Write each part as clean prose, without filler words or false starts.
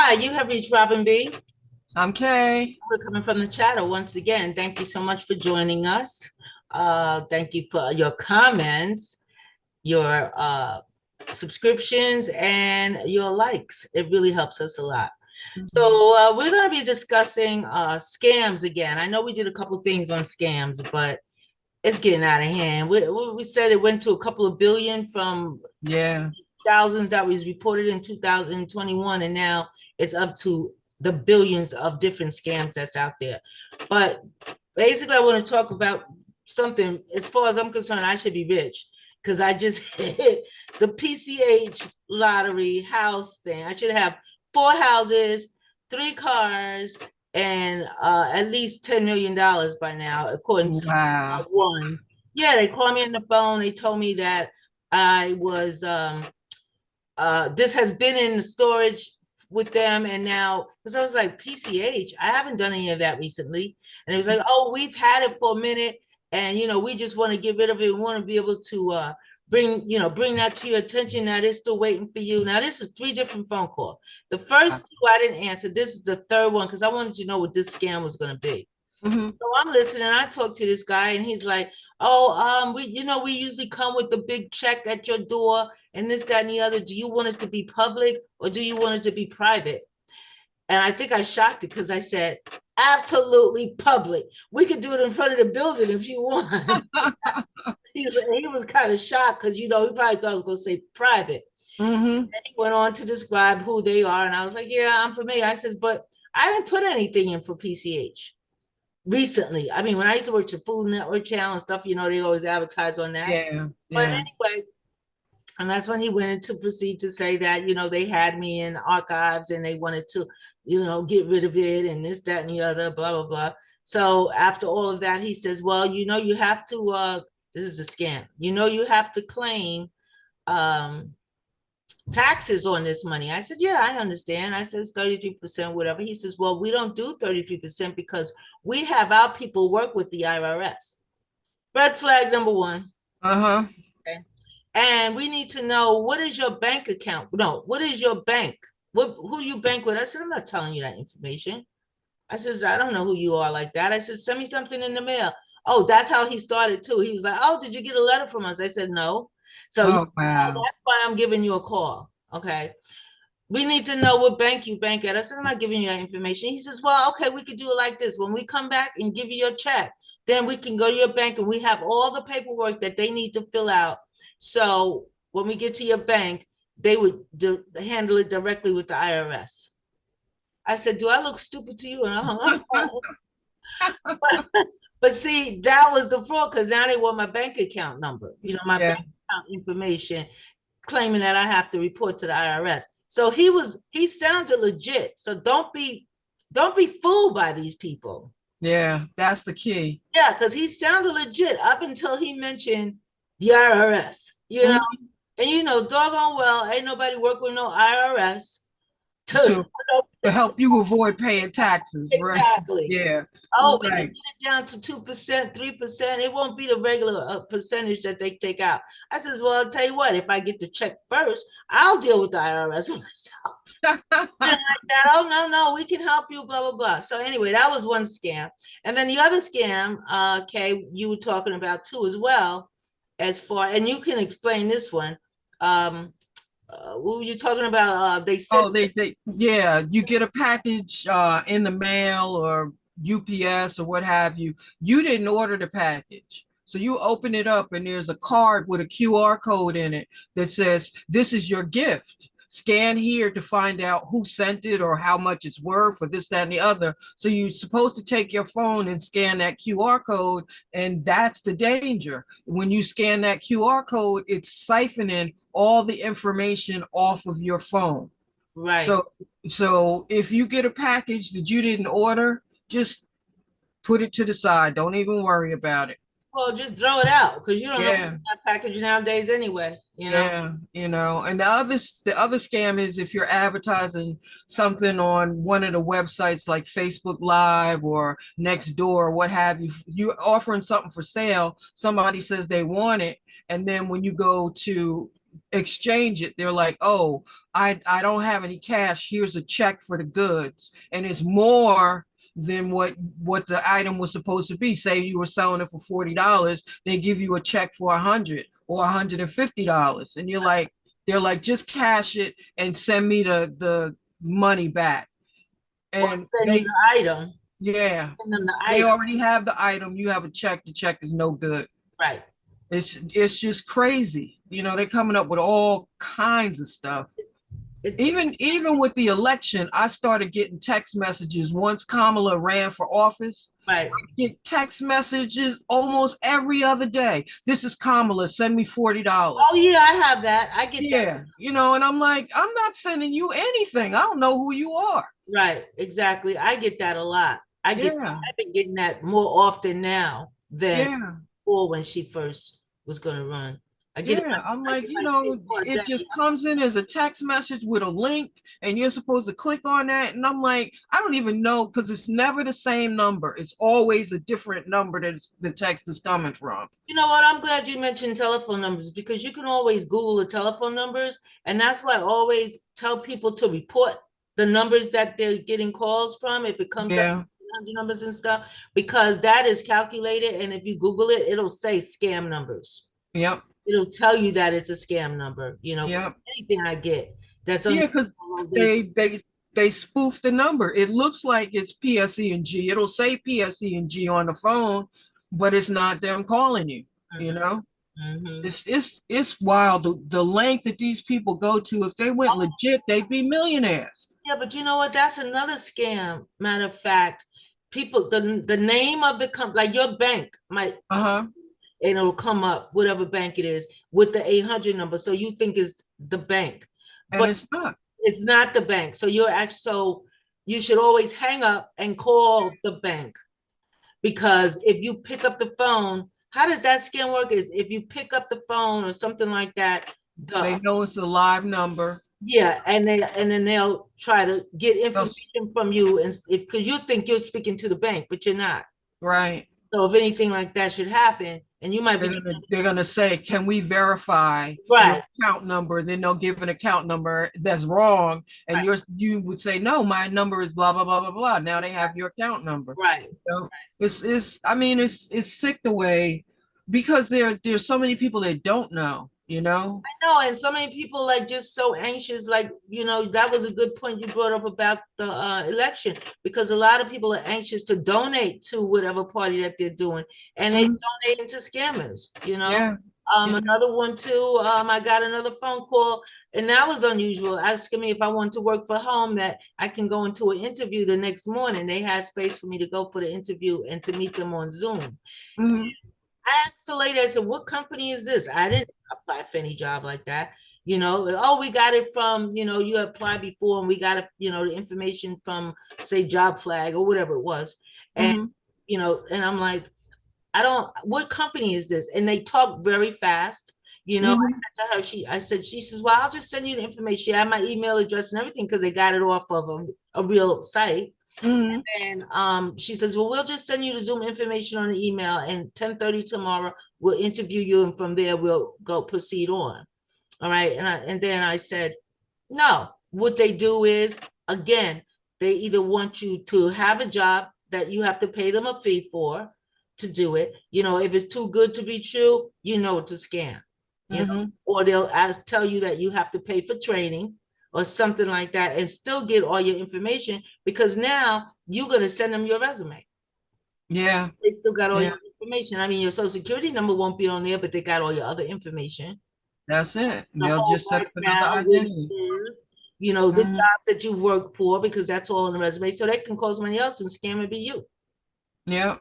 Hi, you have reached Robin B. I'm Kay. We're coming from the channel once again. Thank you so much for joining us. Thank you for your comments, your subscriptions, and your likes. It really helps us a lot. Mhm. So we're going to be discussing scams again. I know we did a couple things on scams, but it's getting out of hand. We said it went to a couple of billion from Yeah. thousands that was reported in 2021, and now it's up to the billions of different scams that's out there. But basically, I want to talk about something. As far as I'm concerned, I should be rich because I just hit the PCH lottery house thing. I should have 4 houses, 3 cars, and at least $10 million by now, according to Wow. one. Yeah, they called me on the phone. They told me that I was this has been in storage with them, and now because I was like, PCH, I haven't done any of that recently. And it was like, oh, we've had it for a minute, and we just want to get rid of it. We want to be able to bring that to your attention. Now they're still waiting for you. Now this is 3 different phone calls. The first two I didn't answer. This is the third one because I wanted to know what this scam was going to be. Hmm. So I'm listening. I talk to this guy, and he's like, "Oh, we usually come with the big check at your door, and this, that, and the other. Do you want it to be public or do you want it to be private?" And I think I shocked it because I said, "Absolutely public. We could do it in front of the building if you want." He was kind of shocked because he probably thought I was going to say private. Hmm. And he went on to describe who they are, and I was like, "Yeah, I'm familiar." I says, "But I didn't put anything in for PCH." Recently. I mean, when I used to work to Food Network Channel and stuff, they always advertise on that. Yeah. But Yeah. anyway, and that's when he went into proceed to say that, they had me in archives and they wanted to, get rid of it and this, that, and the other, blah, blah, blah. So after all of that, he says, well, you have to, this is a scam. You have to claim um, taxes on this money. I said, yeah, I understand. I said, it's 33%, whatever. He says, well, we don't do 33% because we have our people work with the IRS. Red flag number one. Uh-huh. Okay. And we need to know, what is your bank account? No, what is your bank? Who you bank with? I said, I'm not telling you that information. I says, I don't know who you are like that. I said, send me something in the mail. Oh, that's how he started too. He was like, oh, did you get a letter from us? I said, no. So Oh, wow. that's why I'm giving you a call. Okay. We need to know what bank you bank at. I said, I'm not giving you that information. He says, well, okay, we could do it like this. When we come back and give you your check, then we can go to your bank and we have all the paperwork that they need to fill out. So when we get to your bank, they would handle it directly with the IRS. I said, do I look stupid to you? And I hung up. But see, that was the fraud because now they want my bank account number, my Yeah. bank account information, claiming that I have to report to the IRS. So he sounded legit. So don't be fooled by these people. Yeah. That's the key. Yeah, because he sounded legit up until he mentioned the IRS, Hmm. and doggone well, ain't nobody work with no IRS to To to help you avoid paying taxes, right? exactly. Yeah. Oh, we can get Right. it down to 2%, 3%. It won't be the regular percentage that they take out. I says, well, I'll tell you what, if I get the check first, I'll deal with the IRS myself. And like that, oh no, we can help you, blah, blah, blah. So anyway, that was one scam. And then the other scam, Kay, you were talking about too as well, as far, and you can explain this one. Um, what were you talking about? They said, Oh, yeah, you get a package in the mail or UPS or what have you. You didn't order the package. So you open it up and there's a card with a QR code in it that says, this is your gift. Scan here to find out who sent it or how much it's worth or this, that, and the other. So you're supposed to take your phone and scan that QR code, and that's the danger. When you scan that QR code, it's siphoning all the information off of your phone. right. So so if you get a package that you didn't order, just put it to the side. Don't even worry about it. Well, just throw it out because you don't know what's Yeah. in that package nowadays anyway. Yeah, and the other scam is if you're advertising something on one of the websites like Facebook Live or Nextdoor or what have you, you're offering something for sale, somebody says they want it, and then when you go to exchange it. They're like, oh, I don't have any cash. Here's a check for the goods. And it's more than what the item was supposed to be. Say you were selling it for $40, they give you a check for 100 or $150. And you're like, they're like, just cash it and send me the money back. Or And send you they, the item, yeah, send them the they item. already have the item. You have a check. The check is no good. Right. It's just crazy. You know, they're coming up with all kinds of stuff. Even with the election, I started getting text messages once Kamala ran for office. right. I get text messages almost every other day. This is Kamala, send me Oh $40. yeah, I have that. I get that. Yeah, you know, and I'm like, I'm not sending you anything. I don't know who you are. Right, exactly. I get that a lot. Yeah, I've been getting that more often now than yeah. before when she first was gonna run. Yeah, I'm I like, get you like three, know, four a it day. just comes in as a text message with a link, and you're supposed to click on that. And I'm like, I don't even know because it's never the same number. It's always a different number that the text is coming from. You know what? I'm glad you mentioned telephone numbers because you can always Google the telephone numbers. And that's why I always tell people to report the numbers that they're getting calls from if it comes up Yeah, 100 numbers and stuff, because that is calculated. And if you Google it, it'll say scam numbers. yep, It'll tell you that it's a scam number, yep. anything I get that's on Yeah, because those. they spoof the number. It looks like it's PSE and G. It'll say PSE and G on the phone, but it's not them calling you, you Mhm, know? mhm. It's wild the length that these people go to. If they went legit, they'd be millionaires. Yeah, but you know what? That's another scam. Matter of fact, people, the name of the company, like your bank might, Uh-huh. and it'll come up, whatever bank it is, with the 800 number. So you think it's the bank, And but it's not. it's not the bank. So you're actually, so you should always hang up and call the bank, because if you pick up the phone, how does that scam work? Is if you pick up the phone or something like that, They the know it's a live number. yeah, and then they'll try to get They'll- information from you, and if because you think you're speaking to the bank, but you're not. Right. So if anything like that should happen, and you might be They're gonna say, can we verify your right, account number? Then they'll give an account number that's wrong, and right, you would say, no, my number is blah blah blah blah blah. Now they have your account number. right. So it's I mean it's sick the way, because there's so many people that don't know, you know. I know, and so many people like just so anxious. Like that was a good point you brought up about the election, because a lot of people are anxious to donate to whatever party that they're doing, and they Mhm. donate into scammers. Yeah, yeah. Another one too. I got another phone call, and that was unusual, asking me if I wanted to work for home, that I can go into an interview the next morning. They had space for me to go for the interview and to meet them on Zoom. Mhm. I asked the lady, I said, what company is this? I didn't apply for any job like that. Oh, we got it from, you applied before and we got it, the information from, say, Job Flag or whatever it was. And, Mhm. and I'm like, what company is this? And they talk very fast. I Mhm. said to her, she says, well, I'll just send you the information. She had my email address and everything because they got it off of a real site. Mhm. And she says, well, we'll just send you the Zoom information on the email, and 10:30 tomorrow, we'll interview you. And from there, we'll go proceed on. All right. And then I said, no, what they do is, again, they either want you to have a job that you have to pay them a fee for to do it. If it's too good to be true, it's a scam, Mhm. or they'll tell you that you have to pay for training or something like that and still get all your information, because now you're going to send them your resume. Yeah, They still got all yeah. your information. I mean, your social security number won't be on there, but they got all your other information. That's it. The They'll whole just set right up another now, where you identity. live, the Mhm. jobs that you work for, because that's all on the resume. So they can call somebody else and scam and be you. Yeah.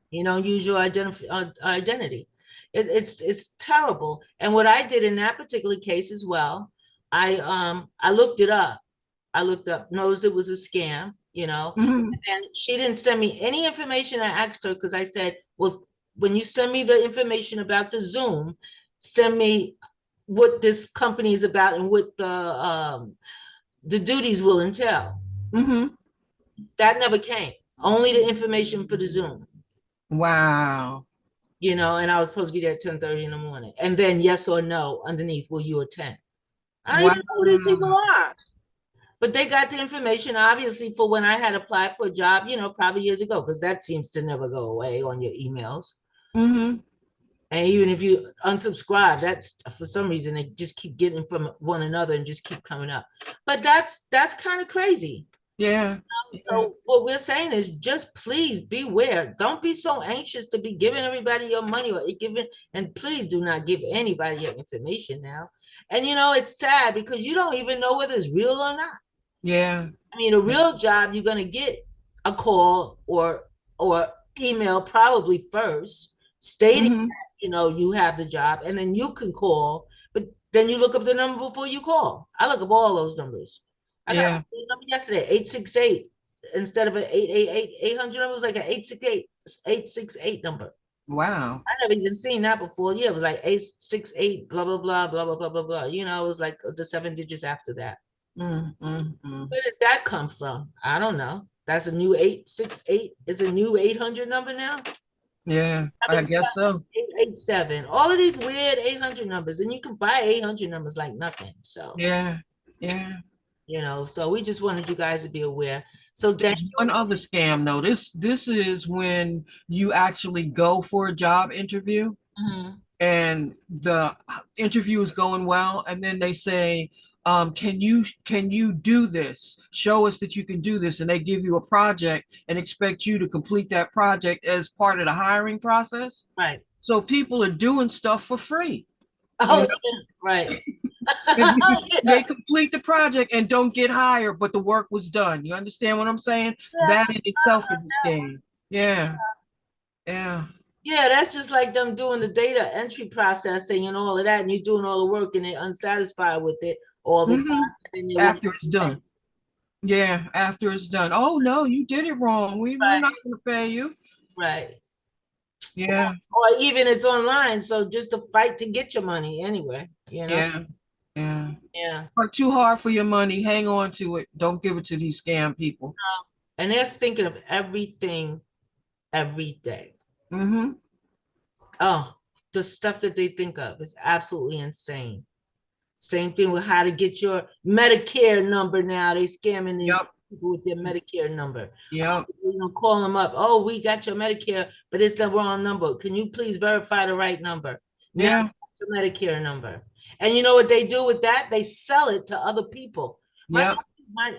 Use your identity. It's terrible. And what I did in that particular case as well, I looked it up. I looked up, knows it was a scam, Mhm. and she didn't send me any information. I asked her because I said, well, when you send me the information about the Zoom, send me what this company is about and what the duties will entail. Mhm. That never came. Only the information for the Zoom. Wow. and I was supposed to be there at 10:30 in the morning. And then yes or no underneath, will you attend? I don't Wow. even know who these people are. But they got the information, obviously, for when I had applied for a job, probably years ago, because that seems to never go away on your emails. Mm-hmm. And even if you unsubscribe, that's for some reason they just keep getting from one another and just keep coming up. But that's kind of crazy. Yeah. Yeah. So what we're saying is just please beware. Don't be so anxious to be giving everybody your money or giving, and please do not give anybody your information now. And it's sad because you don't even know whether it's real or not. Yeah. I mean, a real job, you're gonna get a call or email probably first stating Mm-hmm. that, you have the job, and then you can call, but then you look up the number before you call. I look up all those numbers. I got Yeah. a number yesterday, 868 instead of an 888 number, it was like an 868 number. Wow. I never even seen that before. Yeah, it was like 868, blah, blah, blah, blah, blah, blah, blah, blah. It was like the 7 digits after that. Mm-hmm. Where does that come from? I don't know. That's a new 868 is a new 800 number now. Yeah, I've I been guess so. 887. All of these weird 800 numbers, and you can buy 800 numbers like nothing. So, Yeah. Yeah. so we just wanted you guys to be aware. So thank There's one other scam though. This is when you actually go for a job interview you. and the interview is going well, and then they say, can you do this? Show us that you can do this, and they give you a project and expect you to complete that project as part of the hiring process. Right. So people are doing stuff for free, you Oh, know, yeah, right. and they Yeah, complete the project and don't get hired, but the work was done. You understand what I'm saying? yeah. That in itself is a scam. Yeah, yeah, Yeah, that's just like them doing the data entry processing and all of that, and you're doing all the work and they're unsatisfied with it all the time. hmm And then you want after it's done. Yeah, after it's done. Oh no, you did it wrong. We're not right, going to pay you. right. Yeah, Or even it's online, so just to fight to get your money anyway. yeah, yeah. Yeah. Work too hard for your money. Hang on to it. Don't give it to these scam people. And they're thinking of everything every day. Mm-hmm. Oh, the stuff that they think of is absolutely insane. Same thing with how to get your Medicare number now. They scamming these Yep. people with their Medicare number. Oh, Yep. call them up. Oh, we got your Medicare, but it's the wrong number. Can you please verify the right number? Now Yeah. your Medicare number. And you know what they do with that? They sell it to other people. My, Yep.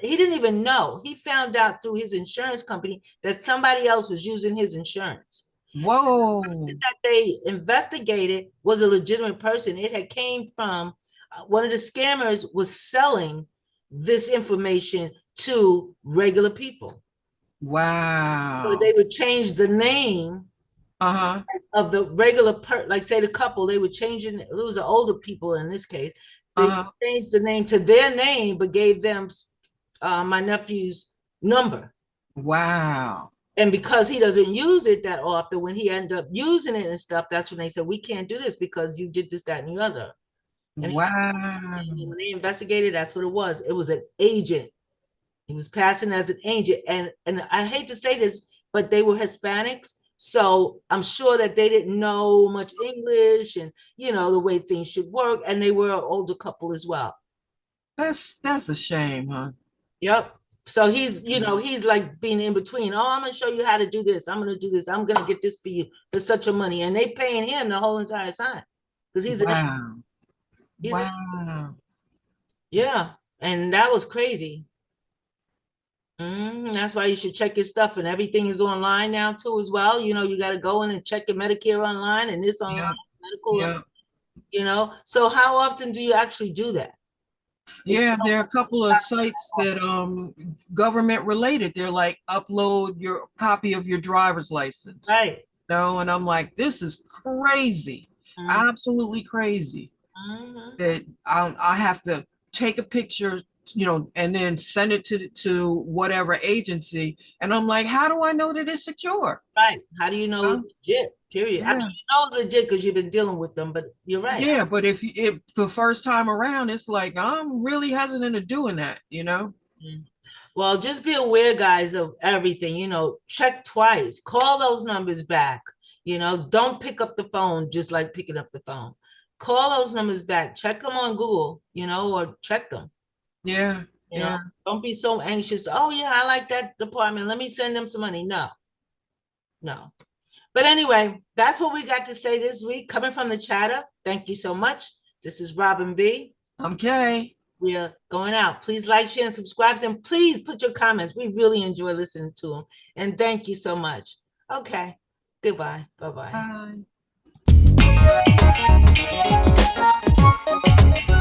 he didn't even know. He found out through his insurance company that somebody else was using his insurance. Whoa. That they investigated was a legitimate person. It had came from one of the scammers was selling this information to regular people. So Wow. they would change the name Uh-huh. of the regular like say the couple, they would change it. It was the older people in this case. They Uh-huh. changed the name to their name, but gave them my nephew's number. Wow. And because he doesn't use it that often, when he ended up using it and stuff, that's when they said, we can't do this because you did this, that, and the other. And Wow. when they investigated, that's what it was. It was an agent. He was passing as an agent. And I hate to say this, but they were Hispanics. So I'm sure that they didn't know much English and, the way things should work. And they were an older couple as well. That's a shame, huh? Yep. So he's like being in between. Oh, I'm gonna show you how to do this. I'm gonna do this. I'm gonna get this for you for such a money, and they paying him the whole entire time because Wow. he's an Wow. yeah, and that was crazy. That's why you should check your stuff, and everything is online now too as well. You got to go in and check your Medicare online and this online Yeah. medical. Yeah. So how often do you actually do that? If Yeah, there are a couple of sites that government related. They're like upload your copy of your driver's license. right. No, and I'm like, this is crazy. Mhm. Absolutely crazy. Mhm. That I have to take a picture, and then send it to whatever agency. And I'm like, how do I know that it's secure? Right. How do you know Huh? it's legit? Period. I mean, Yeah. you know it's legit because you've been dealing with them, but you're right. Yeah, but if the first time around, it's like I'm really hesitant to doing that. Mm. Well, just be aware, guys, of everything. Check twice. Call those numbers back. You know, don't pick up the phone just like picking up the phone. Call those numbers back. Check them on Google, you know, or check them. Yeah, You know, yeah. don't be so anxious. Oh, yeah, I like that department. Let me send them some money. No, no. But anyway, that's what we got to say this week. Coming from the chatter. Thank you so much. This is Robin B. Okay. We are going out. Please like, share, and subscribe. And please put your comments. We really enjoy listening to them. And thank you so much. Okay. Goodbye. Bye-bye. Bye.